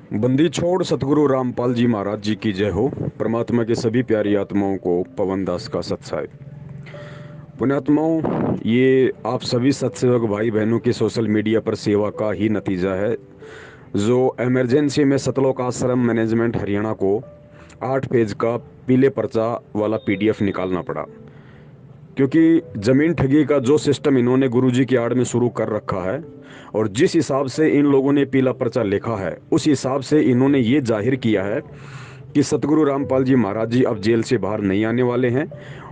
बंदी छोड़ सतगुरु रामपाल जी महाराज जी की जय हो। परमात्मा के सभी प्यारी आत्माओं को पवन दास का सत्साई। पुण्यात्माओं, ये आप सभी सत्सेवक भाई बहनों की सोशल मीडिया पर सेवा का ही नतीजा है, जो इमरजेंसी में सतलोक आश्रम मैनेजमेंट हरियाणा को 8 पेज का पीले पर्चा वाला पीडीएफ निकालना पड़ा। क्योंकि ज़मीन ठगी का जो सिस्टम इन्होंने गुरुजी की आड़ में शुरू कर रखा है और जिस हिसाब से इन लोगों ने पीला पर्चा लिखा है, उस हिसाब से इन्होंने ये जाहिर किया है कि सतगुरु रामपाल जी महाराज जी अब जेल से बाहर नहीं आने वाले हैं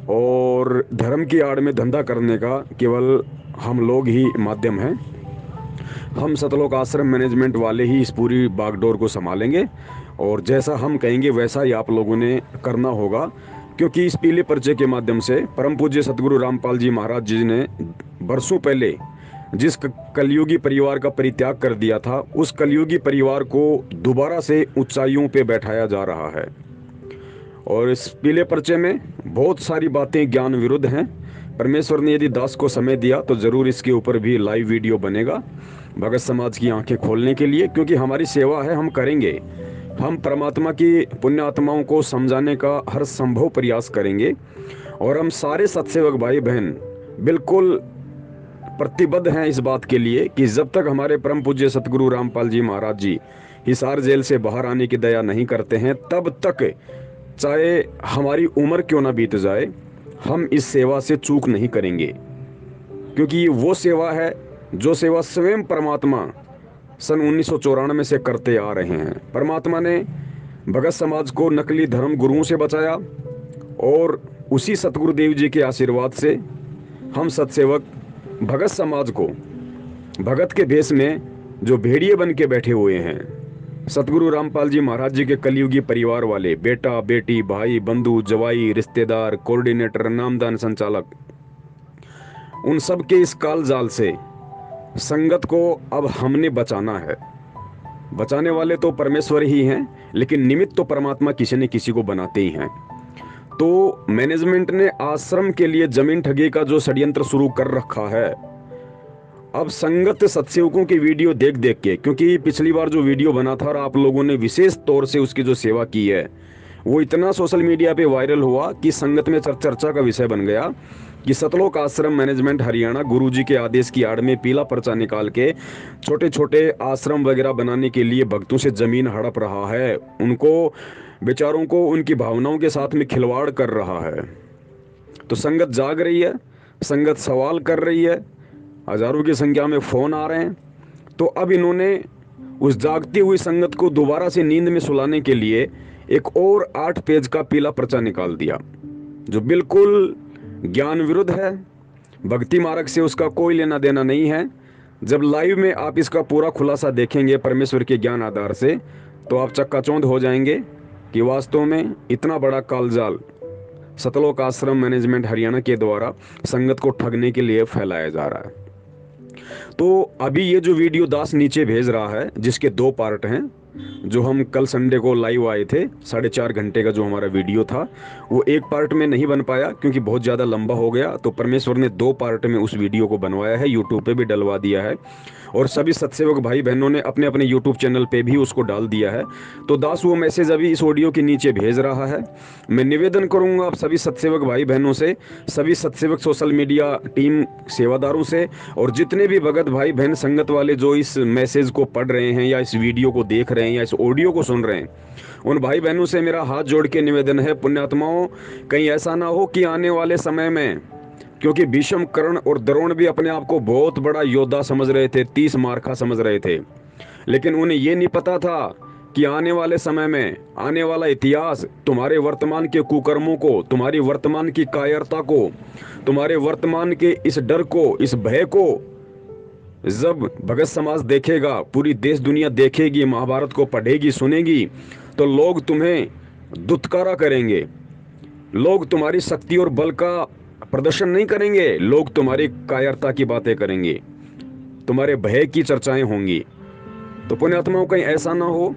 और धर्म की आड़ में धंधा करने का केवल हम लोग ही माध्यम हैं। हम सतलोक आश्रम मैनेजमेंट वाले ही इस पूरी बागडोर को संभालेंगे और जैसा हम कहेंगे वैसा ही आप लोगों ने करना होगा। क्योंकि इस पीले पर्चे के माध्यम से परम पूज्य सतगुरु रामपाल जी महाराज जी ने बरसों पहले जिस कलयुगी परिवार का परित्याग कर दिया था, उस कलयुगी परिवार को दोबारा से ऊंचाइयों पे बैठाया जा रहा है। और इस पीले पर्चे में बहुत सारी बातें ज्ञान विरुद्ध हैं। परमेश्वर ने यदि दास को समय दिया तो ज़रूर इसके ऊपर भी लाइव वीडियो बनेगा भगत समाज की आंखें खोलने के लिए, क्योंकि हमारी सेवा है, हम करेंगे। हम परमात्मा की पुण्य आत्माओं को समझाने का हर संभव प्रयास करेंगे और हम सारे सत्सेवक भाई बहन बिल्कुल प्रतिबद्ध हैं इस बात के लिए कि जब तक हमारे परम पूज्य सतगुरु रामपाल जी महाराज जी हिसार जेल से बाहर आने की दया नहीं करते हैं, तब तक चाहे हमारी उम्र क्यों ना बीत जाए, हम इस सेवा से चूक नहीं करेंगे। क्योंकि ये वो सेवा है जो सेवा स्वयं परमात्मा सन 1994 से करते आ रहे हैं। परमात्मा ने भगत समाज को नकली धर्म गुरुओं से बचाया और उसी सतगुरुदेव जी के आशीर्वाद से हम सत्सेवक भगत समाज को भगत के भेष में जो भेड़िए बन के बैठे हुए हैं, सतगुरु रामपाल जी महाराज जी के कलयुगी परिवार वाले बेटा बेटी भाई बंधु जवाई रिश्तेदार कोऑर्डिनेटर नामदान संचालक, उन सब के इस काल जाल से संगत को अब हमने बचाना है। बचाने वाले तो परमेश्वर ही हैं, लेकिन निमित्त तो परमात्मा किसी न किसी को बनाते ही हैं। तो मैनेजमेंट ने आश्रम के लिए जमीन ठगी का जो षड्यंत्र शुरू कर रखा है, अब संगत सत्सेवकों की वीडियो देख देख के, क्योंकि पिछली बार जो वीडियो बना था और आप लोगों ने विशेष तौर से उसकी जो सेवा की है, वो इतना सोशल मीडिया पे वायरल हुआ कि संगत में चर्चा का विषय बन गया कि सतलोक आश्रम मैनेजमेंट हरियाणा गुरुजी के आदेश की आड़ में पीला पर्चा निकाल के छोटे छोटे आश्रम वगैरह बनाने के लिए भक्तों से जमीन हड़प रहा है, उनको बेचारों को उनकी भावनाओं के साथ में खिलवाड़ कर रहा है। तो संगत जाग रही है, संगत सवाल कर रही है, हजारों की संख्या में फ़ोन आ रहे हैं। तो अब इन्होंने उस जागती हुई संगत को दोबारा से नींद में सुलाने के लिए एक और 8 पेज का पीला पर्चा निकाल दिया, जो बिल्कुल ज्ञान विरुद्ध है। भक्ति मार्ग से उसका कोई लेना देना नहीं है। जब लाइव में आप इसका पूरा खुलासा देखेंगे परमेश्वर के ज्ञान आधार से, तो आप चक्काचौंध हो जाएंगे कि वास्तव में इतना बड़ा कालजाल सतलोक आश्रम मैनेजमेंट हरियाणा के द्वारा संगत को ठगने के लिए फैलाया जा रहा है। तो अभी ये जो वीडियो दास नीचे भेज रहा है, जिसके 2 पार्ट हैं, जो हम कल संडे को लाइव आए थे, 4.5 घंटे का जो हमारा वीडियो था, वो एक पार्ट में नहीं बन पाया क्योंकि बहुत ज़्यादा लंबा हो गया। तो परमेश्वर ने 2 पार्ट में उस वीडियो को बनवाया है, यूट्यूब पे भी डलवा दिया है और सभी सत्सेवक भाई बहनों ने अपने अपने यूट्यूब चैनल पे भी उसको डाल दिया है। तो दास वो मैसेज अभी इस ऑडियो के नीचे भेज रहा है। मैं निवेदन करूंगा आप सभी सत्सेवक भाई बहनों से, सभी सत्सेवक सोशल मीडिया टीम सेवादारों से, और जितने भी भगत भाई बहन संगत वाले जो इस मैसेज को पढ़ रहे हैं या इस वीडियो को देख रहे हैं या इस ऑडियो को सुन रहे हैं, उन भाई बहनों से मेरा हाथ जोड़ के निवेदन है, पुण्यात्माओं, कहीं ऐसा ना हो कि आने वाले समय में, क्योंकि भीष्म कर्ण और द्रोण भी अपने आप को बहुत बड़ा योद्धा समझ रहे थे, 30 मार्का समझ रहे थे, लेकिन उन्हें ये नहीं पता था कि आने वाले समय में आने वाला इतिहास तुम्हारे वर्तमान के कुकर्मों को, तुम्हारी वर्तमान की कायरता को, तुम्हारे वर्तमान के इस डर को, इस भय को जब भगत समाज देखेगा, पूरी देश दुनिया देखेगी, महाभारत को पढ़ेगी सुनेगी, तो लोग तुम्हें दुत्कारा करेंगे। लोग तुम्हारी शक्ति और बल का प्रदर्शन नहीं करेंगे, लोग तुम्हारी कायरता की बातें करेंगे, तुम्हारे भय की चर्चाएं होंगी। तो पुण्यात्माओं, कहीं ऐसा ना हो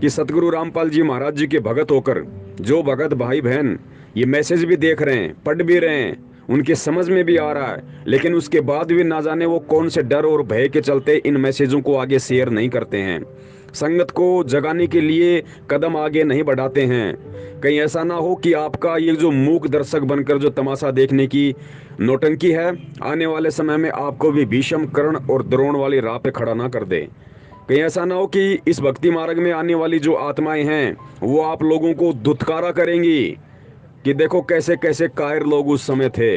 कि सतगुरु रामपाल जी महाराज जी के भगत होकर जो भगत भाई बहन ये मैसेज भी देख रहे हैं, पढ़ भी रहे हैं, उनके समझ में भी आ रहा है, लेकिन उसके बाद भी ना जाने वो कौन से डर और भय के चलते इन मैसेजों को आगे शेयर नहीं करते हैं। संगत को जगाने के लिए कदम आगे नहीं बढ़ाते हैं। कहीं ऐसा ना हो कि आपका ये जो मूक दर्शक बनकर जो तमाशा देखने की नौटंकी है, आने वाले समय में आपको भी भीष्म, कर्ण और द्रोण वाली राह पे खड़ा ना कर दे। कहीं ऐसा ना हो कि इस भक्ति मार्ग में आने वाली जो आत्माएं हैं वो आप लोगों को धुतकारा करेंगी कि देखो कैसे कैसे कायर लोग उस समय थे।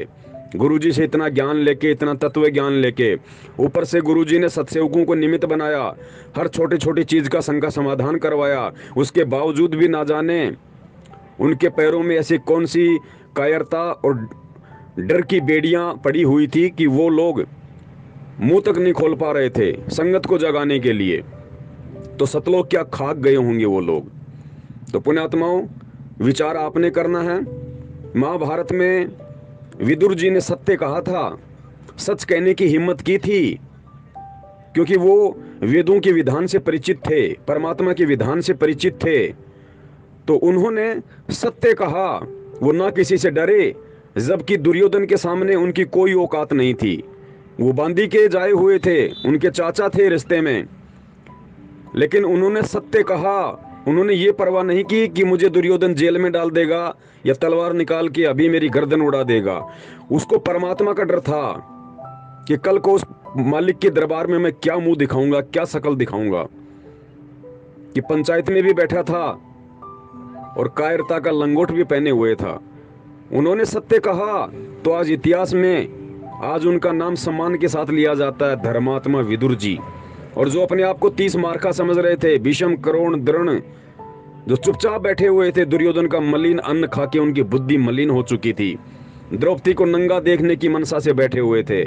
गुरुजी से इतना ज्ञान लेके, इतना तत्व ज्ञान लेके, ऊपर से गुरुजी ने सत्सेवकों को निमित्त बनाया, हर छोटी छोटी चीज का शंका समाधान करवाया, उसके बावजूद भी ना जाने उनके पैरों में ऐसी कौन सी कायरता और डर की बेड़ियां पड़ी हुई थी कि वो लोग मुंह तक नहीं खोल पा रहे थे संगत को जगाने के लिए। तो सतलोक क्या खाक गए होंगे वो लोग। तो पुण्यात्माओं, विचार आपने करना है। महाभारत में विदुर जी ने सत्य कहा था, सच कहने की हिम्मत की थी, क्योंकि वो वेदों के विधान से परिचित थे, परमात्मा के विधान से परिचित थे। तो उन्होंने सत्य कहा, वो ना किसी से डरे, जबकि दुर्योधन के सामने उनकी कोई औकात नहीं थी। वो बांदी के जाए हुए थे, उनके चाचा थे रिश्ते में, लेकिन उन्होंने सत्य कहा। उन्होंने ये परवाह नहीं की कि मुझे दुर्योधन जेल में डाल देगा या तलवार निकाल के अभी मेरी गर्दन उड़ा देगा। उसको परमात्मा का डर था कि कल को उस मालिक के दरबार में मैं क्या मुंह दिखाऊंगा, क्या शकल दिखाऊंगा। कि पंचायत में भी बैठा था और कायरता का लंगोट भी पहने हुए था। उन्होंने सत्य कहा तो आज इतिहास में आज उनका नाम सम्मान के साथ लिया जाता है, धर्मात्मा विदुर जी। और जो अपने आप को 30 मार्का समझ रहे थे, भीष्म, कर्ण, द्रोण, जो चुपचाप बैठे हुए थे, दुर्योधन का मलिन अन्न खा के उनकी बुद्धि मलिन हो चुकी थी, द्रौपदी को नंगा देखने की मनसा से बैठे हुए थे,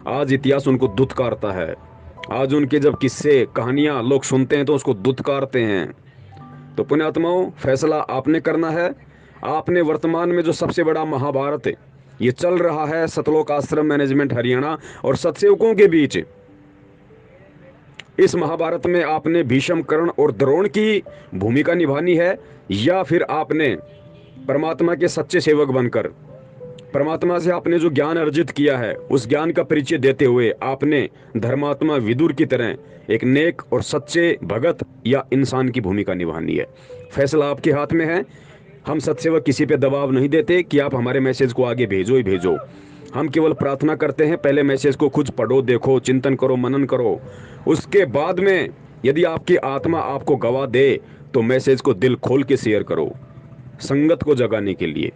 आज इतिहास उनको दुत्कारता है। आज उनके जब किस्से कहानियां लोग सुनते हैं तो उसको दुत्कारते हैं। तो पुण्यात्माओं, फैसला आपने करना है। आपने वर्तमान में जो सबसे बड़ा महाभारत ये चल रहा है सतलोक आश्रम मैनेजमेंट हरियाणा और सत्सेवकों के बीच, इस महाभारत में आपने भीष्म, कर्ण और द्रोण की भूमिका निभानी है, या फिर आपने परमात्मा के सच्चे सेवक बनकर परमात्मा से आपने जो ज्ञान अर्जित किया है उस ज्ञान का परिचय देते हुए आपने धर्मात्मा विदुर की तरह एक नेक और सच्चे भगत या इंसान की भूमिका निभानी है। फैसला आपके हाथ में है। हम सत्सेवक किसी पे दबाव नहीं देते कि आप हमारे मैसेज को आगे भेजो ही भेजो। हम केवल प्रार्थना करते हैं, पहले मैसेज को खुद पढ़ो, देखो, चिंतन करो, मनन करो। उसके बाद में यदि आपकी आत्मा आपको गवाह दे तो मैसेज को दिल खोल के शेयर करो, संगत को जगाने के लिए।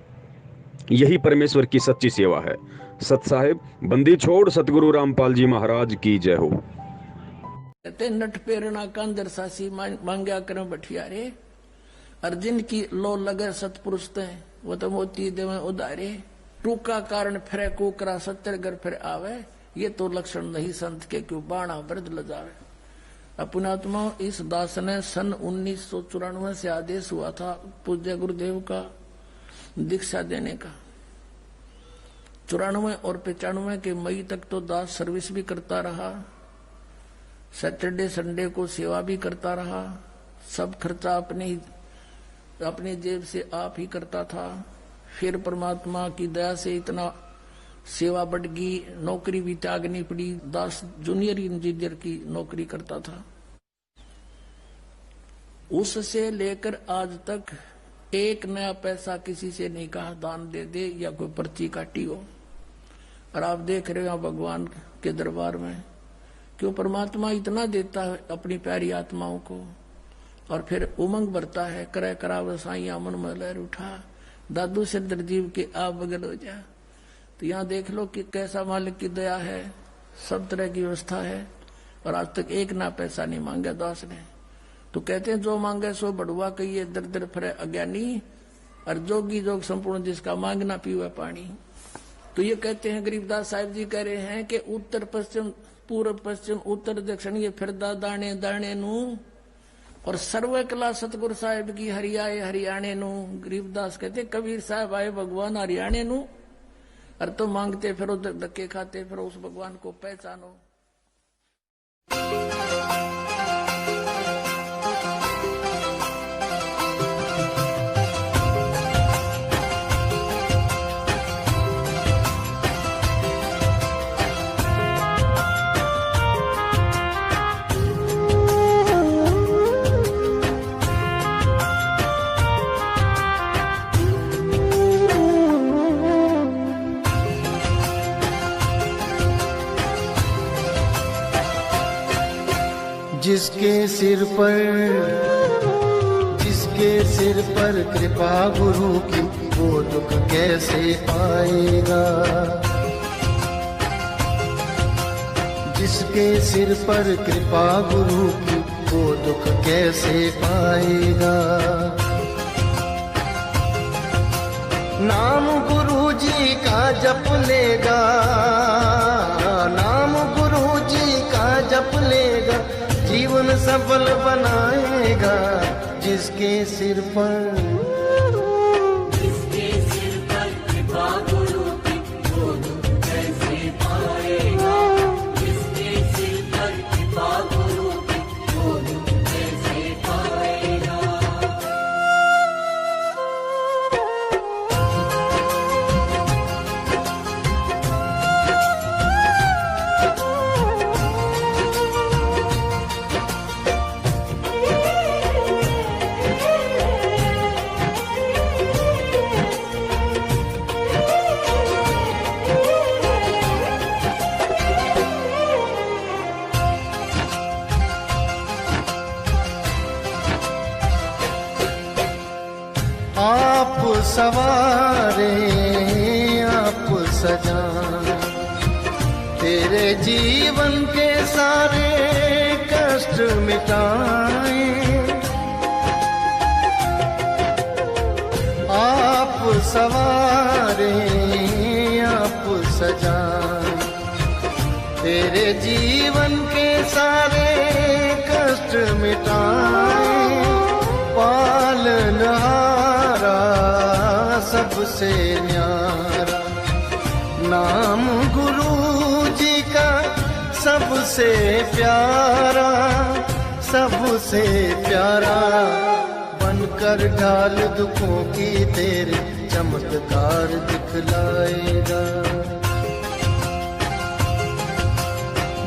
यही परमेश्वर की सच्ची सेवा है। सत साहिब बंदी छोड़ सतगुरु रामपाल जी महाराज की जय हो। कहते नट पेरना कांदर सासी मांग्या करम बठियारे, अर्जुन की लो लगे सतपुरुष ते वो तो मोती देवे उदारे, टूका कारण फिरे कुकरा सत्तर घर फिर आवे, ये तो लक्षण नहीं संत के क्यों बाणा वृद्ध लजावे। अपनात्मा इस दास ने सन 1994 से आदेश हुआ था पूज्य गुरुदेव का दीक्षा देने का। 94 और 95 के मई तक तो दास सर्विस भी करता रहा, सैटरडे संडे को सेवा भी करता रहा, सब खर्चा अपने जेब से आप ही करता था। फिर परमात्मा की दया से इतना सेवा बढ़ गई, नौकरी भी त्यागनी पड़ी। दास जूनियर इंजीनियर की नौकरी करता था। उससे लेकर आज तक एक नया पैसा किसी से नहीं कहा दान दे दे या कोई पर्ची काटी हो। और आप देख रहे हो भगवान के दरबार में क्यों परमात्मा इतना देता है अपनी प्यारी आत्माओं को, और फिर उमंग भरता है, करे कराव साइया मन में लहर उठा, दादू से दरजीव के आप बगल हो जा। तो यहाँ देख लो कि कैसा मालिक की दया है, सब तरह की व्यवस्था है, और आज तक एक ना पैसा नहीं मांगा दास ने। तो कहते हैं जो मांगे सो बढ़ुआ कहिए, दर दर फिरे अज्ञानी, और जोगी जोग संपूर्ण जिसका मांगना पीवे पानी। तो ये कहते हैं गरीबदास साहिब जी कह रहे हैं कि उत्तर पश्चिम पूर्व पश्चिम उत्तर दक्षिण ये फिरदा दाने दाने नू, और सर्व कला सतगुरु साहिब की हरियाए हरियाणे नू। गरीबदास कहते कबीर साहब आए भगवान हरियाणे नू, और तो मांगते फिरो धक्के खाते फिरो उस भगवान को पहचानो। जिसके सिर पर कृपा गुरु की, वो दुख कैसे पाएगा। जिसके सिर पर कृपा गुरु की, वो दुख कैसे पाएगा। नाम गुरु जी का जप लेगा, नाम गुरु जी का जप लेगा, जीवन सफल बनाएगा। जिसके सिर पर कृपा गुरु की, वो दुख कैसे पाएगा। जिसके सिर पर कृपा गुरु की, वो दुख कैसे पाएगा। आप सवारे आप सजाए, तेरे जीवन के सारे कष्ट मिटाए। आप सवारे आप सजाए, तेरे जीवन के सारे कष्ट मिटाए। पालनहारा सबसे न्यारा, नाम गुरु जी का सबसे प्यारा, सबसे प्यारा। बनकर ढाल दुखों की तेरे चमत्कार दिखलाएगा।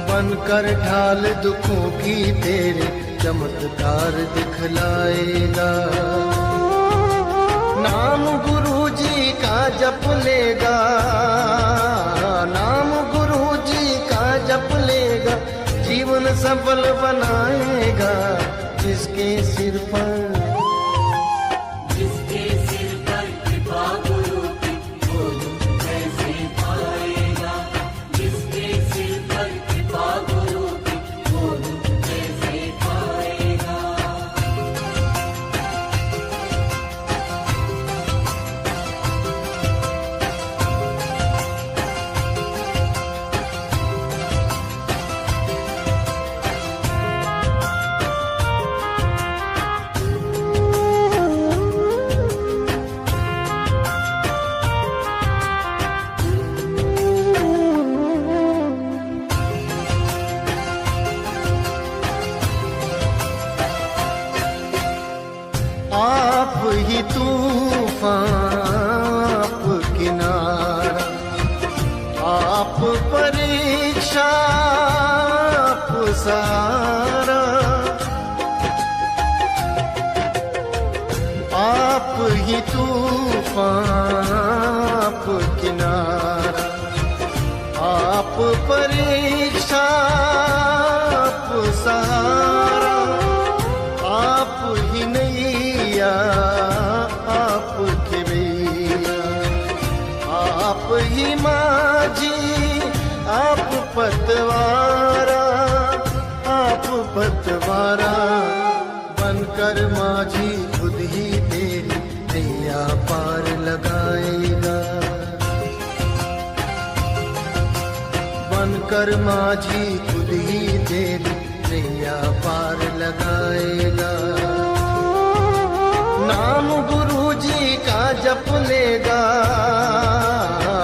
बनकर ढाल दुखों की तेरे चमत्कार दिखलाएगा। नाम गुरु जी का जप लेगा, नाम गुरु जी का जप लेगा, जीवन सफल बनाएगा। जिसके सिर पर कृपा गुरु की, वो दुख कैसे पाएगा। जिसके सिर पर कृपा गुरु की, वो दुख कैसे पाएगा। आप ही तूफान, आप किनारा, आप परीक्षा, आप सहारा। आप ही तूफान, आप किनारा, आप परीक्षा, आप सहारा। आप ही नैया, आप खेवैया, आप ही माझी, आप पतवारा, आप पतवारा। बनकर माझी खुद ही तेरी नैया पार लगाएगा। बनकर माझी खुद ही तेरी नैया पार लगाएगा। नाम गुरु जी का जप लेगा,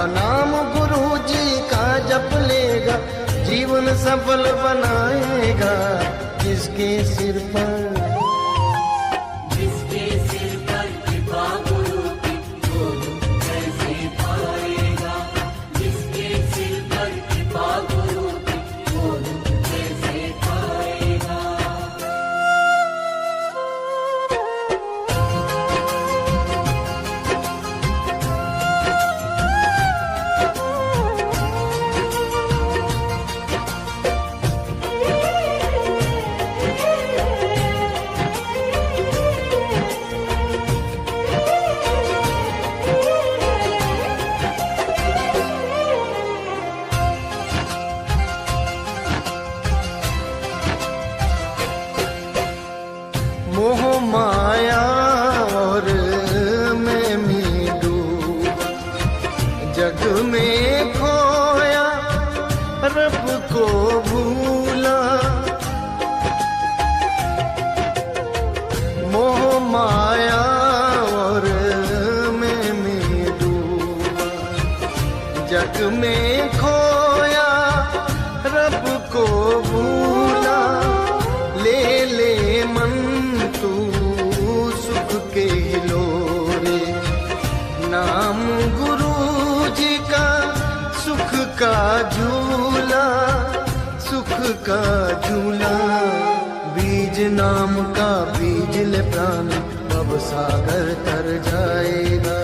नाम गुरु जी का जप लेगा, जीवन सफल बनाएगा। जिसके सिर पर कृपा गुरु की, वो दुख कैसे पाएगा। जिसके सिर पर कृपा गुरु की, वो दुख कैसे पाएगा। मोह माया और मैं में डूबा, जग में खोया रब को भूला। मोह माया और मैं में डूबा, जग में खोया रब को भूला। ले ले मन तू सुख के हिलोरे, नाम गुरु जी का सुख का झूला, सुख का झूला। बीज नाम का बीज ले प्राण, भव सागर तर जाएगा।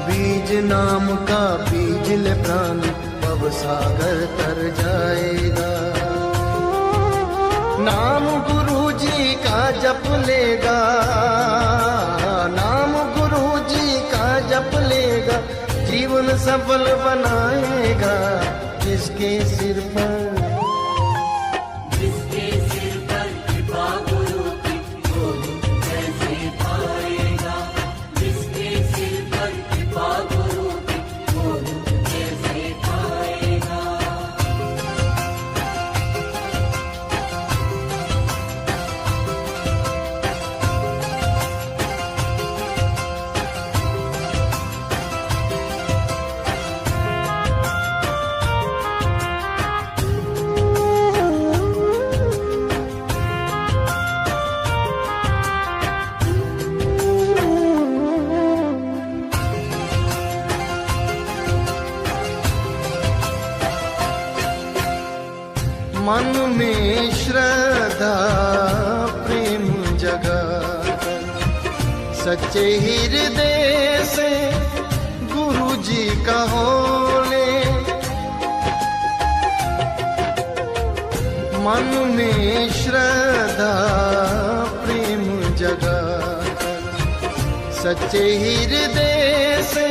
बीज नाम का बीज ले प्राण, भव सागर तर जाएगा। नाम गुरु जी का जप लेगा, नाम गुरु जी का जप लेगा, जीवन सफल बनाएगा। जिसके सिर पर कृपा गुरु की, वो कैसे पाएगा। जिसके सिर पर कृपा गुरु की, वो कैसे पाएगा। मन में श्रद्धा प्रेम जगाकर, सच्चे हृदय से गुरु जी का होले। मन में श्रद्धा प्रेम जगाकर, सच्चे हृदय से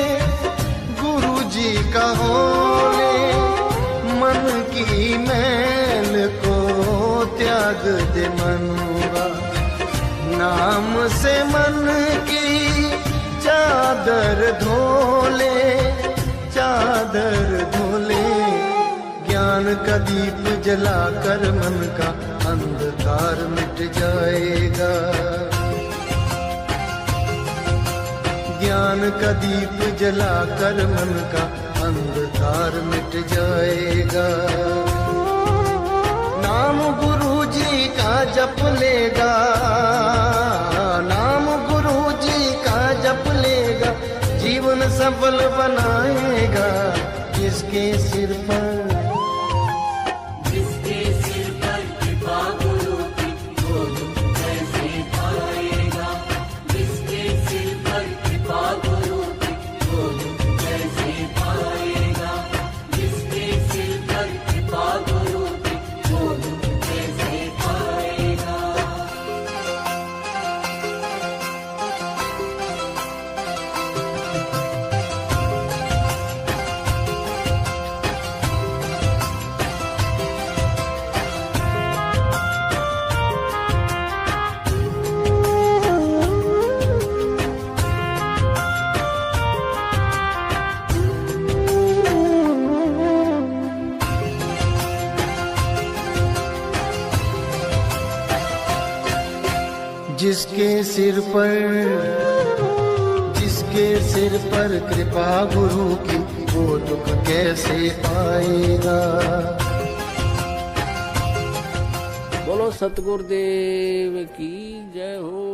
गुरु जी का होले। मन की मैल को त्याग दे मनुआ, नाम से मन की चादर धोले, चादर धोले। ज्ञान का दीप जलाकर मन का अंधकार मिट जाएगा। ज्ञान का दीप जलाकर मन का अंधकार मिट जाएगा। नाम गुरु जी का जप लेगा, नाम गुरु जी का जप लेगा, जीवन सफल बनाएगा। जिसके सिर पर कृपा गुरु की, वो कैसे पाएगा। जिसके सिर पर कृपा गुरु की, वो कैसे पाएगा। जिसके सिर पर कृपा गुरु की, वो कैसे पाएगा। जिसके सिर पर कृपा गुरु की, वो दुख कैसे पाएगा। बोलो सतगुरुदेव की जय हो।